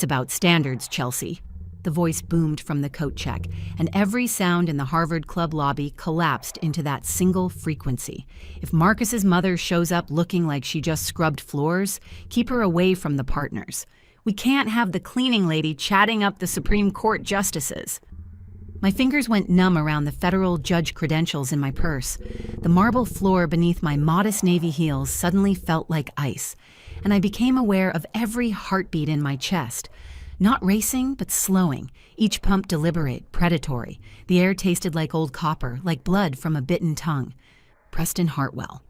about standards, Chelsea. The voice boomed from the coat check, and every sound in the Harvard Club lobby collapsed into that single frequency. If Marcus's mother shows up looking like she just scrubbed floors, keep her away from the partners. We can't have the cleaning lady chatting up the Supreme Court justices. My fingers went numb around the federal judge credentials in my purse. The marble floor beneath my modest navy heels suddenly felt like ice, and I became aware of every heartbeat in my chest. Not racing, but slowing, each pump deliberate, predatory. The air tasted like old copper, like blood from a bitten tongue. Preston Hartwell,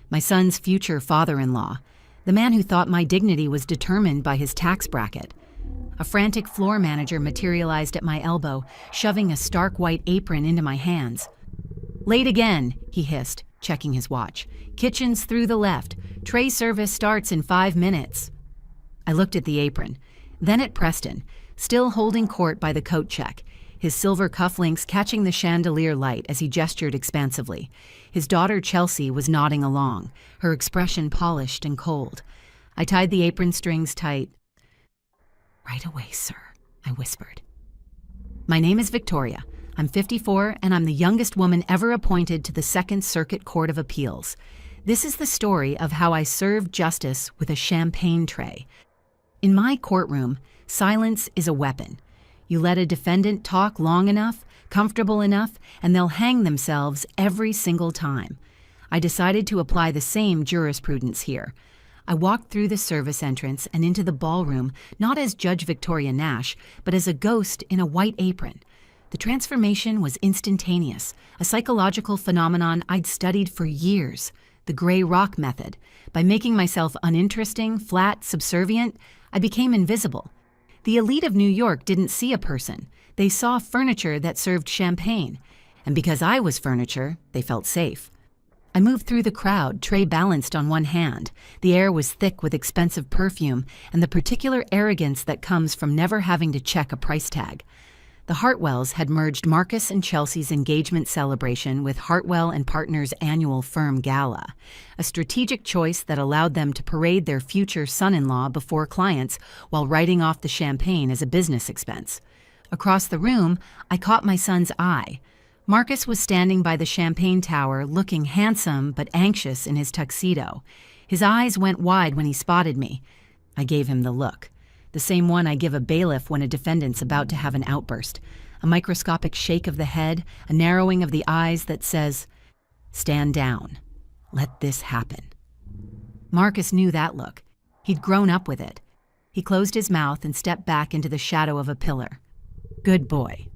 my son's future father-in-law, the man who thought my dignity was determined by his tax bracket. A frantic floor manager materialized at my elbow, shoving a stark white apron into my hands. "Late again," he hissed, checking his watch. "Kitchen's through the left. Tray service starts in 5 minutes." I looked at the apron, then at Preston, still holding court by the coat check, his silver cufflinks catching the chandelier light as he gestured expansively. His daughter Chelsea was nodding along, her expression polished and cold. I tied the apron strings tight. "Right away, sir," I whispered. "My name is Victoria. I'm 54, and I'm the youngest woman ever appointed to the Second Circuit Court of Appeals. This is the story of how I served justice with a champagne tray. In my courtroom, silence is a weapon. You let a defendant talk long enough, comfortable enough, and they'll hang themselves every single time. I decided to apply the same jurisprudence here. I walked through the service entrance and into the ballroom, not as Judge Victoria Nash, but as a ghost in a white apron. The transformation was instantaneous, a psychological phenomenon I'd studied for years, the gray rock method. By making myself uninteresting, flat, subservient, I became invisible. The elite of New York didn't see a person. They saw furniture that served champagne. And because I was furniture, they felt safe. I moved through the crowd, tray balanced on one hand. The air was thick with expensive perfume and the particular arrogance that comes from never having to check a price tag. The Hartwells had merged Marcus and Chelsea's engagement celebration with Hartwell and Partners' annual firm gala, a strategic choice that allowed them to parade their future son-in-law before clients while writing off the champagne as a business expense. Across the room, I caught my son's eye. Marcus was standing by the champagne tower, looking handsome but anxious in his tuxedo. His eyes went wide when he spotted me. I gave him the look. The same one I give a bailiff when a defendant's about to have an outburst. A microscopic shake of the head, a narrowing of the eyes that says, "Stand down. Let this happen." Marcus knew that look. He'd grown up with it. He closed his mouth and stepped back into the shadow of a pillar. Good boy.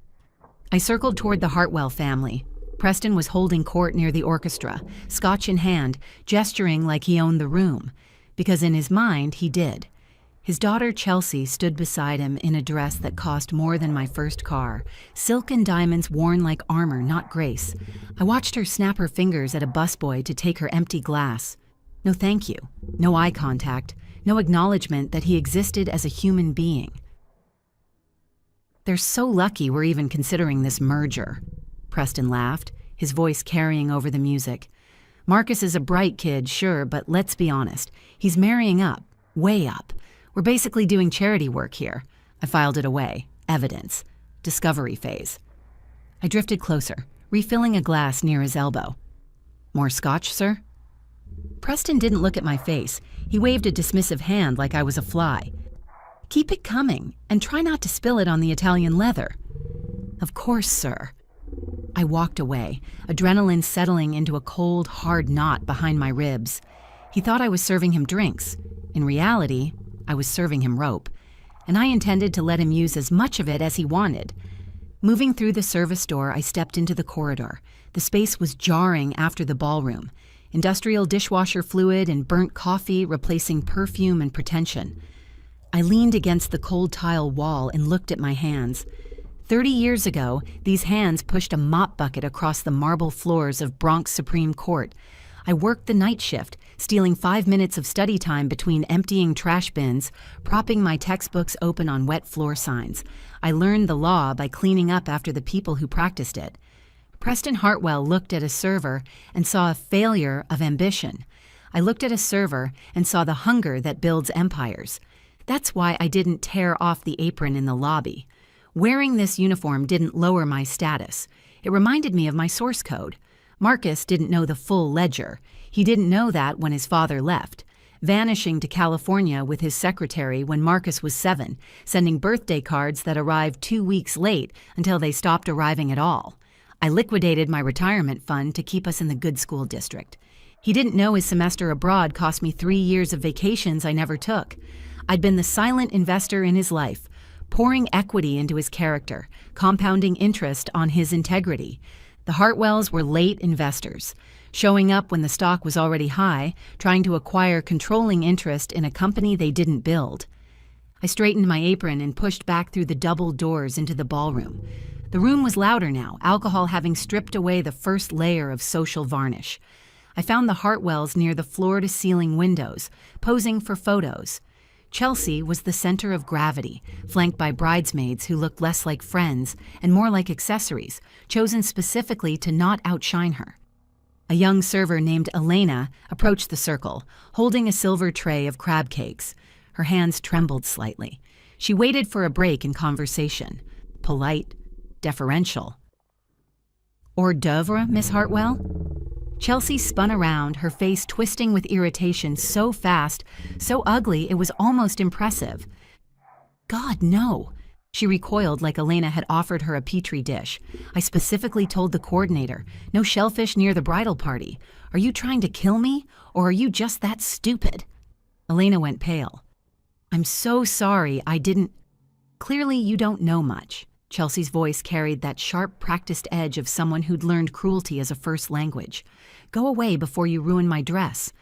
I circled toward the Hartwell family. Preston was holding court near the orchestra, scotch in hand, gesturing like he owned the room, because in his mind he did. His daughter Chelsea stood beside him in a dress that cost more than my first car, silk and diamonds worn like armor, not grace. I watched her snap her fingers at a busboy to take her empty glass. No thank you, no eye contact, no acknowledgement that he existed as a human being. "They're so lucky we're even considering this merger," Preston laughed, his voice carrying over the music. "Marcus is a bright kid, sure, but let's be honest. He's marrying up, way up. We're basically doing charity work here." I filed it away. Evidence. Discovery phase. I drifted closer, refilling a glass near his elbow. "More scotch, sir?" Preston didn't look at my face. He waved a dismissive hand like I was a fly. "Keep it coming, and try not to spill it on the Italian leather." "Of course, sir." I walked away, adrenaline settling into a cold, hard knot behind my ribs. He thought I was serving him drinks. In reality, I was serving him rope, and I intended to let him use as much of it as he wanted. Moving through the service door, I stepped into the corridor. The space was jarring after the ballroom. Industrial dishwasher fluid and burnt coffee replacing perfume and pretension. I leaned against the cold tile wall and looked at my hands. 30 years ago, these hands pushed a mop bucket across the marble floors of Bronx Supreme Court. I worked the night shift, stealing 5 minutes of study time between emptying trash bins, propping my textbooks open on wet floor signs. I learned the law by cleaning up after the people who practiced it. Preston Hartwell looked at a server and saw a failure of ambition. I looked at a server and saw the hunger that builds empires. That's why I didn't tear off the apron in the lobby. Wearing this uniform didn't lower my status. It reminded me of my source code. Marcus didn't know the full ledger. He didn't know that when his father left, vanishing to California with his secretary when Marcus was 7, sending birthday cards that arrived 2 weeks late until they stopped arriving at all. I liquidated my retirement fund to keep us in the good school district. He didn't know his semester abroad cost me 3 years of vacations I never took. I'd been the silent investor in his life, pouring equity into his character, compounding interest on his integrity. The Hartwells were late investors, showing up when the stock was already high, trying to acquire controlling interest in a company they didn't build. I straightened my apron and pushed back through the double doors into the ballroom. The room was louder now, alcohol having stripped away the first layer of social varnish. I found the Hartwells near the floor-to-ceiling windows, posing for photos. Chelsea was the center of gravity, flanked by bridesmaids who looked less like friends and more like accessories, chosen specifically to not outshine her. A young server named Elena approached the circle, holding a silver tray of crab cakes. Her hands trembled slightly. She waited for a break in conversation. Polite, deferential. Hors d'oeuvre, Miss Hartwell? Chelsea spun around, her face twisting with irritation so fast, so ugly it was almost impressive. God, no. She recoiled like Elena had offered her a petri dish. I specifically told the coordinator, no shellfish near the bridal party. Are you trying to kill me, or are you just that stupid? Elena went pale. I'm so sorry, I didn't... Clearly you don't know much. Chelsea's voice carried that sharp, practiced edge of someone who'd learned cruelty as a first language. Go away before you ruin my dress.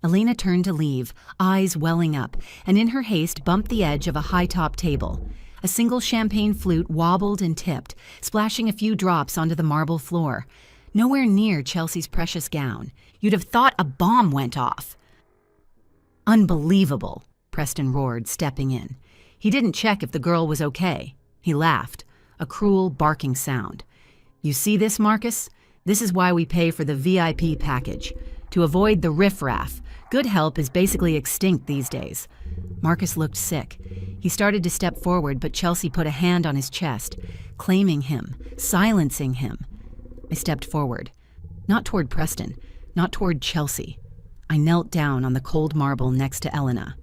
Elena turned to leave, eyes welling up, and in her haste bumped the edge of a high-top table. A single champagne flute wobbled and tipped, splashing a few drops onto the marble floor. Nowhere near Chelsea's precious gown. You'd have thought a bomb went off. Unbelievable, Preston roared, stepping in. He didn't check if the girl was okay. He laughed, a cruel, barking sound. You see this, Marcus? This is why we pay for the VIP package. To avoid the riffraff. Good help is basically extinct these days. Marcus looked sick. He started to step forward, but Chelsea put a hand on his chest, claiming him, silencing him. I stepped forward. Not toward Preston, not toward Chelsea. I knelt down on the cold marble next to Elena.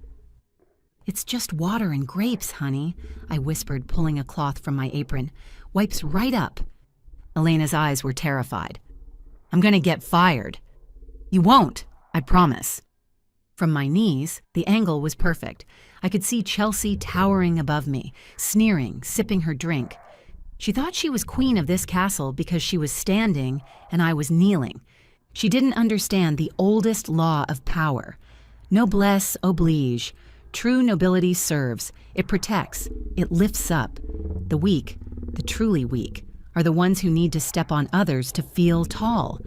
It's just water and grapes, honey, I whispered, pulling a cloth from my apron. Wipes right up. Elena's eyes were terrified. I'm gonna get fired. You won't, I promise. From my knees, the angle was perfect. I could see Chelsea towering above me, sneering, sipping her drink. She thought she was queen of this castle because she was standing and I was kneeling. She didn't understand the oldest law of power. Noblesse oblige. True nobility serves. It protects. It lifts up. The weak, the truly weak, are the ones who need to step on others to feel tall.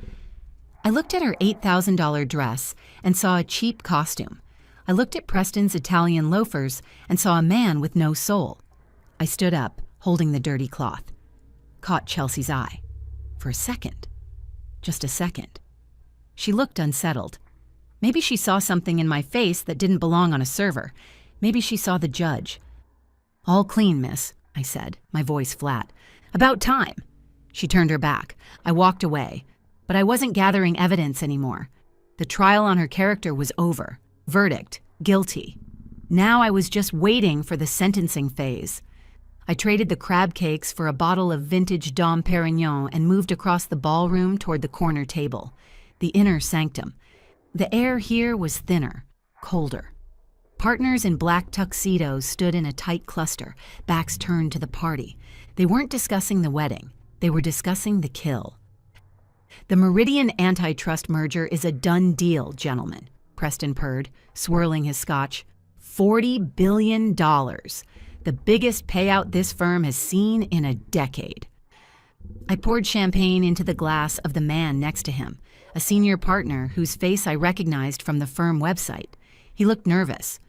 I looked at her $8,000 dress and saw a cheap costume. I looked at Preston's Italian loafers and saw a man with no soul. I stood up, holding the dirty cloth. Caught Chelsea's eye. For a second. Just a second. She looked unsettled. Maybe she saw something in my face that didn't belong on a server. Maybe she saw the judge. All clean, miss, I said, my voice flat. About time. She turned her back. I walked away. But I wasn't gathering evidence anymore. The trial on her character was over. Verdict, guilty. Now I was just waiting for the sentencing phase. I traded the crab cakes for a bottle of vintage Dom Perignon and moved across the ballroom toward the corner table, the inner sanctum. The air here was thinner, colder. Partners in black tuxedos stood in a tight cluster, backs turned to the party. They weren't discussing the wedding. They were discussing the kill. The Meridian antitrust merger is a done deal, gentlemen, Preston purred, swirling his scotch. $40 billion. The biggest payout this firm has seen in a decade. I poured champagne into the glass of the man next to him, a senior partner whose face I recognized from the firm website. He looked nervous.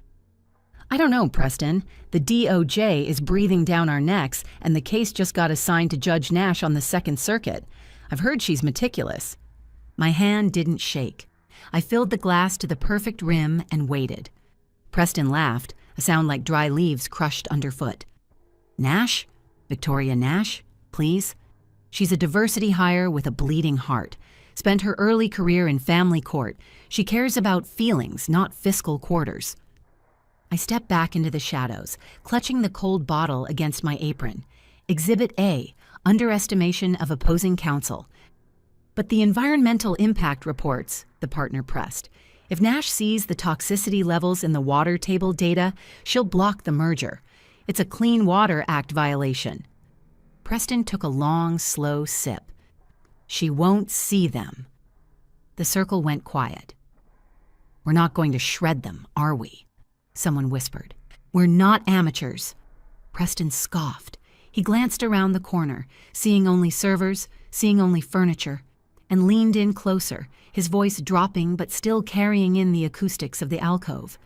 I don't know, Preston. The DOJ is breathing down our necks, and the case just got assigned to Judge Nash on the Second Circuit. I've heard she's meticulous. My hand didn't shake. I filled the glass to the perfect rim and waited. Preston laughed, a sound like dry leaves crushed underfoot. Nash? Victoria Nash? Please? She's a diversity hire with a bleeding heart. Spent her early career in family court. She cares about feelings, not fiscal quarters. I step back into the shadows, clutching the cold bottle against my apron. Exhibit A, underestimation of opposing counsel. But the environmental impact reports, the partner pressed. If Nash sees the toxicity levels in the water table data, she'll block the merger. It's a Clean Water Act violation. Preston took a long, slow sip. She won't see them. The circle went quiet. We're not going to shred them, are we? Someone whispered. We're not amateurs. Preston scoffed. He glanced around the corner, seeing only servers, seeing only furniture, and leaned in closer, his voice dropping but still carrying in the acoustics of the alcove.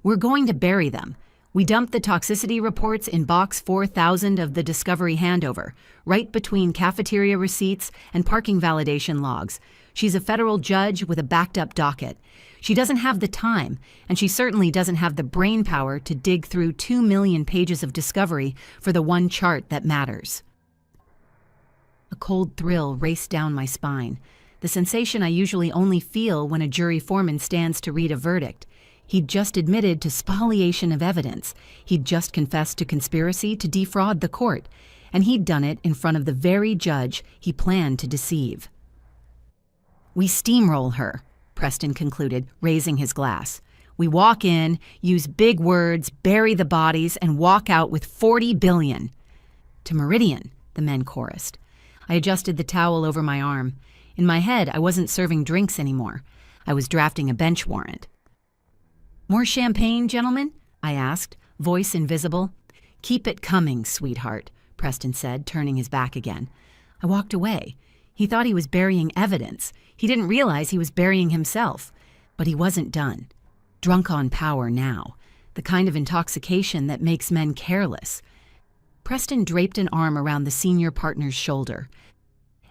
We're going to bury them. We dumped the toxicity reports in box 4000 of the Discovery handover, right between cafeteria receipts and parking validation logs. She's a federal judge with a backed-up docket. She doesn't have the time, and she certainly doesn't have the brain power to dig through 2 million pages of Discovery for the one chart that matters. A cold thrill raced down my spine, the sensation I usually only feel when a jury foreman stands to read a verdict. He'd just admitted to spoliation of evidence. He'd just confessed to conspiracy to defraud the court, and he'd done it in front of the very judge he planned to deceive. We steamroll her, Preston concluded, raising his glass. We walk in, use big words, bury the bodies, and walk out with 40 billion. To Meridian, the men chorused. I adjusted the towel over my arm. In my head, I wasn't serving drinks anymore. I was drafting a bench warrant. More champagne, gentlemen? I asked, voice invisible. Keep it coming, sweetheart, Preston said, turning his back again. I walked away. He thought he was burying evidence. He didn't realize he was burying himself. But he wasn't done. Drunk on power now. The kind of intoxication that makes men careless. Preston draped an arm around the senior partner's shoulder.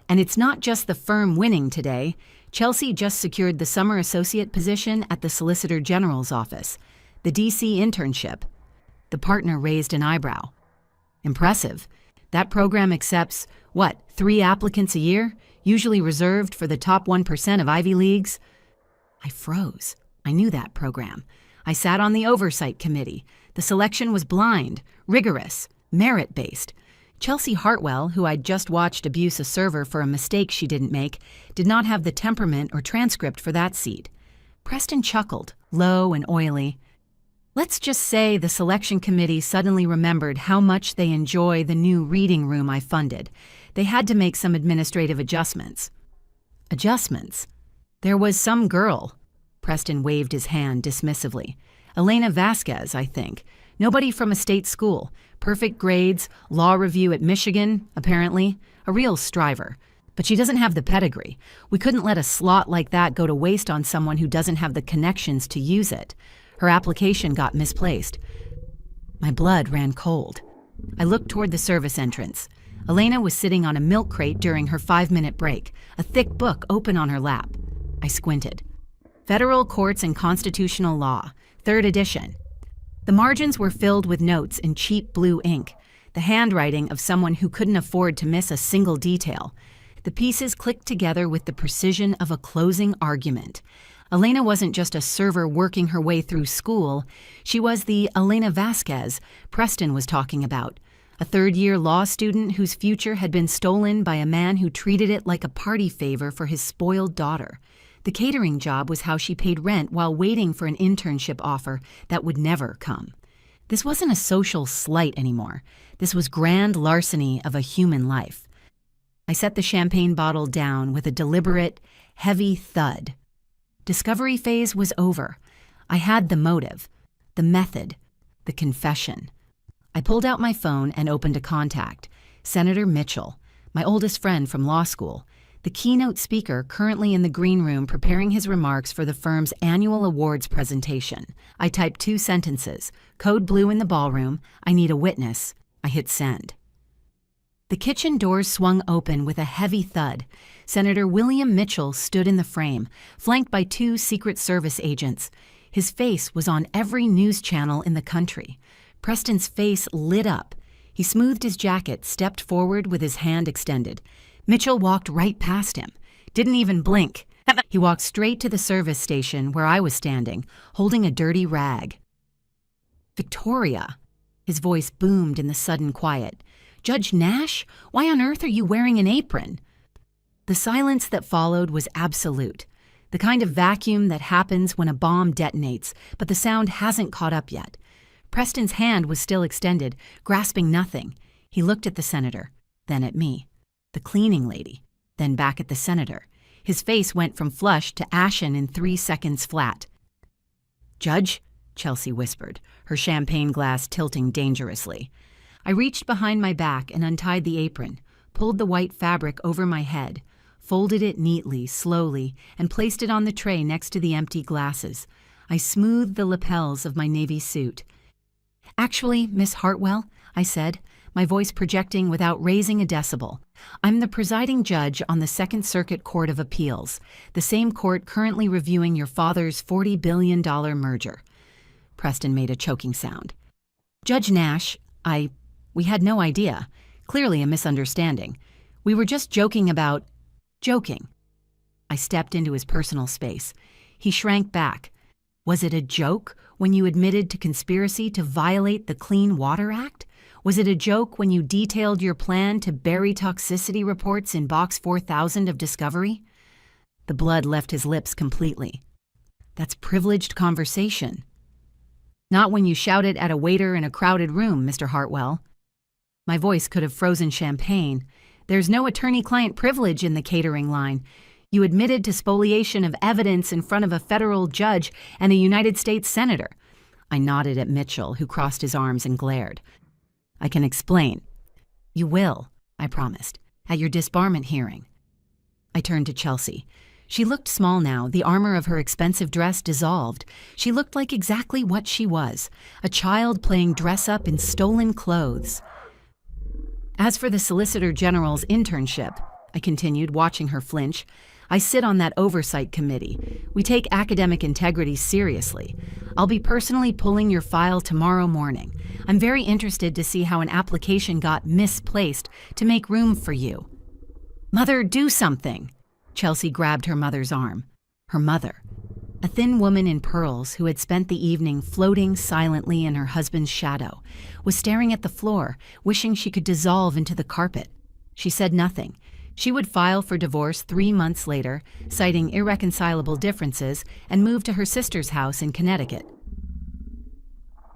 And it's not just the firm winning today. Chelsea just secured the summer associate position at the Solicitor General's office, the D.C. internship. The partner raised an eyebrow. Impressive. That program accepts, 3 applicants a year, usually reserved for the top 1% of Ivy Leagues? I froze. I knew that program. I sat on the oversight committee. The selection was blind, rigorous, merit-based. Chelsea Hartwell, who I'd just watched abuse a server for a mistake she didn't make, did not have the temperament or transcript for that seat. Preston chuckled, low and oily. Let's just say the selection committee suddenly remembered how much they enjoy the new reading room I funded. They had to make some administrative adjustments. Adjustments? There was some girl. Preston waved his hand dismissively. Elena Vasquez, I think. Nobody from a state school. Perfect grades, law review at Michigan, apparently. A real striver. But she doesn't have the pedigree. We couldn't let a slot like that go to waste on someone who doesn't have the connections to use it. Her application got misplaced. My blood ran cold. I looked toward the service entrance. Elena was sitting on a milk crate during her 5-minute break, a thick book open on her lap. I squinted. Federal Courts and Constitutional Law, 3rd edition. The margins were filled with notes in cheap blue ink, the handwriting of someone who couldn't afford to miss a single detail. The pieces clicked together with the precision of a closing argument. Elena wasn't just a server working her way through school. She was the Elena Vasquez Preston was talking about, a 3rd-year law student whose future had been stolen by a man who treated it like a party favor for his spoiled daughter. The catering job was how she paid rent while waiting for an internship offer that would never come. This wasn't a social slight anymore. This was grand larceny of a human life. I set the champagne bottle down with a deliberate, heavy thud. Discovery phase was over. I had the motive, the method, the confession. I pulled out my phone and opened a contact. Senator Mitchell, my oldest friend from law school, the keynote speaker currently in the green room preparing his remarks for the firm's annual awards presentation. I typed 2 sentences. Code blue in the ballroom. I need a witness. I hit send. The kitchen doors swung open with a heavy thud. Senator William Mitchell stood in the frame, flanked by 2 Secret Service agents. His face was on every news channel in the country. Preston's face lit up. He smoothed his jacket, stepped forward with his hand extended. Mitchell walked right past him. Didn't even blink. He walked straight to the service station where I was standing, holding a dirty rag. "Victoria." His voice boomed in the sudden quiet. "Judge Nash? Why on earth are you wearing an apron?" The silence that followed was absolute. The kind of vacuum that happens when a bomb detonates, but the sound hasn't caught up yet. Preston's hand was still extended, grasping nothing. He looked at the senator, then at me, the cleaning lady, then back at the senator. His face went from flushed to ashen in 3 seconds flat. "Judge?" Chelsea whispered, her champagne glass tilting dangerously. I reached behind my back and untied the apron, pulled the white fabric over my head, folded it neatly, slowly, and placed it on the tray next to the empty glasses. I smoothed the lapels of my navy suit. "Actually, Miss Hartwell," I said, my voice projecting without raising a decibel, "I'm the presiding judge on the Second Circuit Court of Appeals, the same court currently reviewing your father's $40 billion merger." Preston made a choking sound. "Judge Nash, we had no idea. Clearly a misunderstanding. We were just joking about joking." I stepped into his personal space. He shrank back. "Was it a joke when you admitted to conspiracy to violate the Clean Water Act? Was it a joke when you detailed your plan to bury toxicity reports in Box 4000 of Discovery?" The blood left his lips completely. "That's privileged conversation." "Not when you shout it at a waiter in a crowded room, Mr. Hartwell." My voice could have frozen champagne. "There's no attorney-client privilege in the catering line. You admitted to spoliation of evidence in front of a federal judge and a United States senator." I nodded at Mitchell, who crossed his arms and glared. "I can explain." "You will," I promised, "at your disbarment hearing." I turned to Chelsea. She looked small now, the armor of her expensive dress dissolved. She looked like exactly what she was, a child playing dress-up in stolen clothes. "As for the Solicitor General's internship," I continued, watching her flinch, "I sit on that oversight committee. We take academic integrity seriously. I'll be personally pulling your file tomorrow morning. I'm very interested to see how an application got misplaced to make room for you." "Mother, do something!" Chelsea grabbed her mother's arm. Her mother, a thin woman in pearls who had spent the evening floating silently in her husband's shadow, was staring at the floor, wishing she could dissolve into the carpet. She said nothing. She would file for divorce 3 months later, citing irreconcilable differences, and move to her sister's house in Connecticut.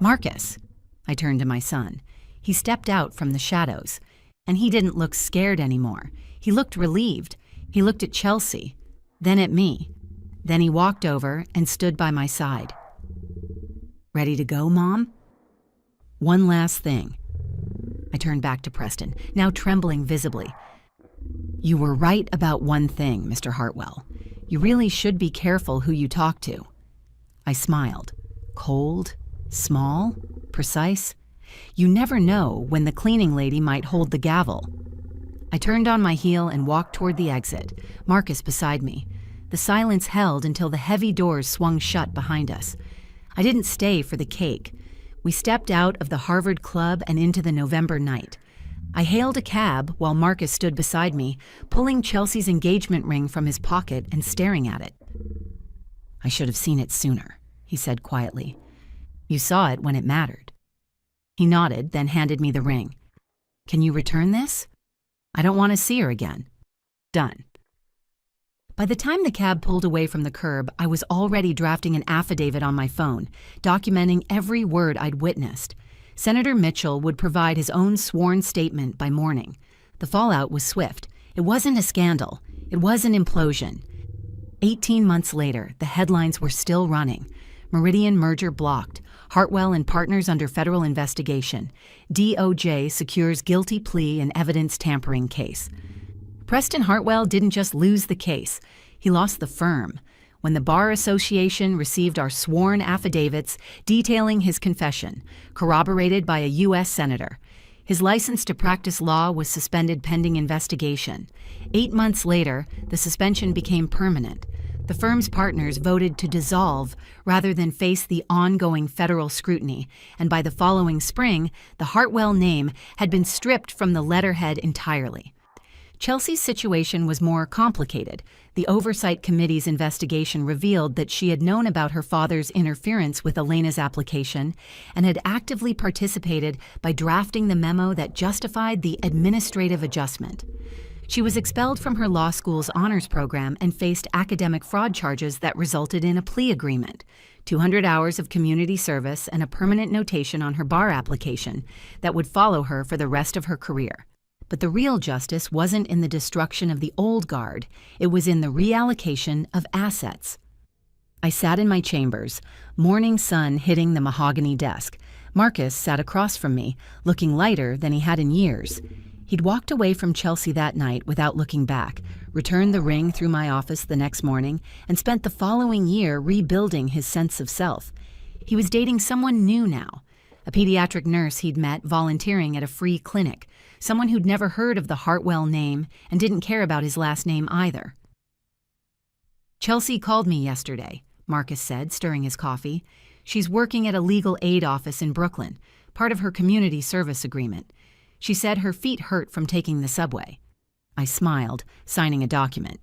"Marcus," I turned to my son. He stepped out from the shadows, and he didn't look scared anymore. He looked relieved. He looked at Chelsea, then at me. Then he walked over and stood by my side. "Ready to go, Mom?" "One last thing." I turned back to Preston, now trembling visibly. "You were right about one thing, Mr. Hartwell. You really should be careful who you talk to." I smiled. Cold, small, precise. You never know when the cleaning lady might hold the gavel. I turned on my heel and walked toward the exit, Marcus beside me. The silence held until the heavy doors swung shut behind us. I didn't stay for the cake. We stepped out of the Harvard Club and into the November night. I hailed a cab while Marcus stood beside me, pulling Chelsea's engagement ring from his pocket and staring at it. "I should have seen it sooner," he said quietly. "You saw it when it mattered." He nodded, then handed me the ring. "Can you return this?" "I don't want to see her again." "Done." By the time the cab pulled away from the curb, I was already drafting an affidavit on my phone, documenting every word I'd witnessed. Senator Mitchell would provide his own sworn statement by morning. The fallout was swift. It wasn't a scandal. It was an implosion. 18 months later, the headlines were still running. Meridian merger blocked. Hartwell and partners under federal investigation. DOJ secures guilty plea in evidence tampering case. Preston Hartwell didn't just lose the case. He lost the firm. When the Bar Association received our sworn affidavits detailing his confession, corroborated by a U.S. senator, his license to practice law was suspended pending investigation. 8 months later, the suspension became permanent. The firm's partners voted to dissolve rather than face the ongoing federal scrutiny, and by the following spring, the Hartwell name had been stripped from the letterhead entirely. Chelsea's situation was more complicated. The Oversight Committee's investigation revealed that she had known about her father's interference with Elena's application and had actively participated by drafting the memo that justified the administrative adjustment. She was expelled from her law school's honors program and faced academic fraud charges that resulted in a plea agreement, 200 hours of community service, and a permanent notation on her bar application that would follow her for the rest of her career. But the real justice wasn't in the destruction of the old guard, it was in the reallocation of assets. I sat in my chambers, morning sun hitting the mahogany desk. Marcus sat across from me, looking lighter than he had in years. He'd walked away from Chelsea that night without looking back, returned the ring through my office the next morning, and spent the following year rebuilding his sense of self. He was dating someone new now, a pediatric nurse he'd met volunteering at a free clinic, someone who'd never heard of the Hartwell name and didn't care about his last name either. "Chelsea called me yesterday," Marcus said, stirring his coffee. "She's working at a legal aid office in Brooklyn, part of her community service agreement. She said her feet hurt from taking the subway." I smiled, signing a document.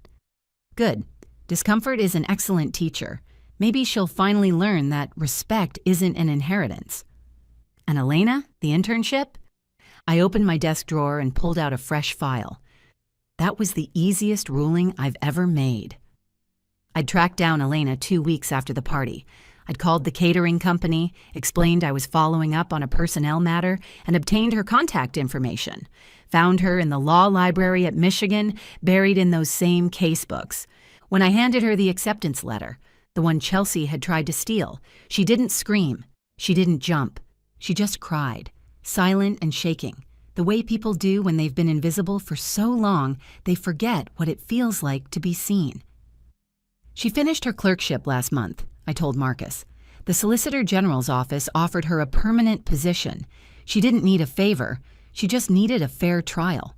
"Good. Discomfort is an excellent teacher. Maybe she'll finally learn that respect isn't an inheritance." "And Elena, the internship?" I opened my desk drawer and pulled out a fresh file. That was the easiest ruling I've ever made. I'd tracked down Elena 2 weeks after the party. I'd called the catering company, explained I was following up on a personnel matter, and obtained her contact information. Found her in the law library at Michigan, buried in those same case books. When I handed her the acceptance letter, the one Chelsea had tried to steal, she didn't scream. She didn't jump. She just cried, silent and shaking, the way people do when they've been invisible for so long they forget what it feels like to be seen. "She finished her clerkship last month," I told Marcus. "The Solicitor General's office offered her a permanent position. She didn't need a favor, she just needed a fair trial."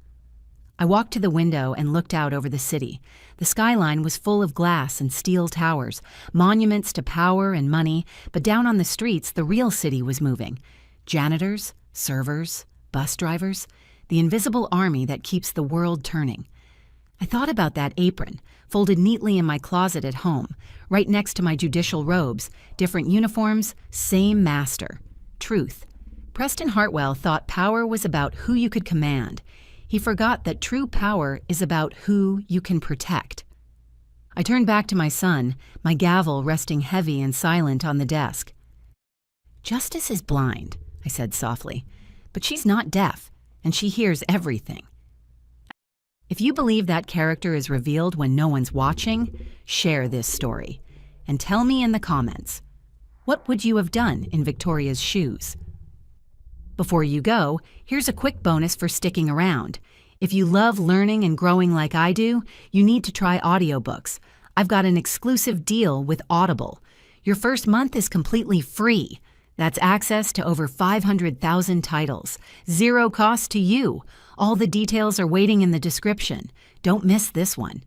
I walked to the window and looked out over the city. The skyline was full of glass and steel towers, monuments to power and money, but down on the streets the real city was moving. Janitors, servers, bus drivers, the invisible army that keeps the world turning. I thought about that apron, folded neatly in my closet at home, right next to my judicial robes, different uniforms, same master. Truth. Preston Hartwell thought power was about who you could command. He forgot that true power is about who you can protect. I turned back to my son, my gavel resting heavy and silent on the desk. "Justice is blind," I said softly, "but she's not deaf, and she hears everything. If you believe that character is revealed when no one's watching, share this story. And tell me in the comments, what would you have done in Victoria's shoes?" Before you go, here's a quick bonus for sticking around. If you love learning and growing like I do, you need to try audiobooks. I've got an exclusive deal with Audible. Your first month is completely free. That's access to over 500,000 titles. Zero cost to you. All the details are waiting in the description. Don't miss this one.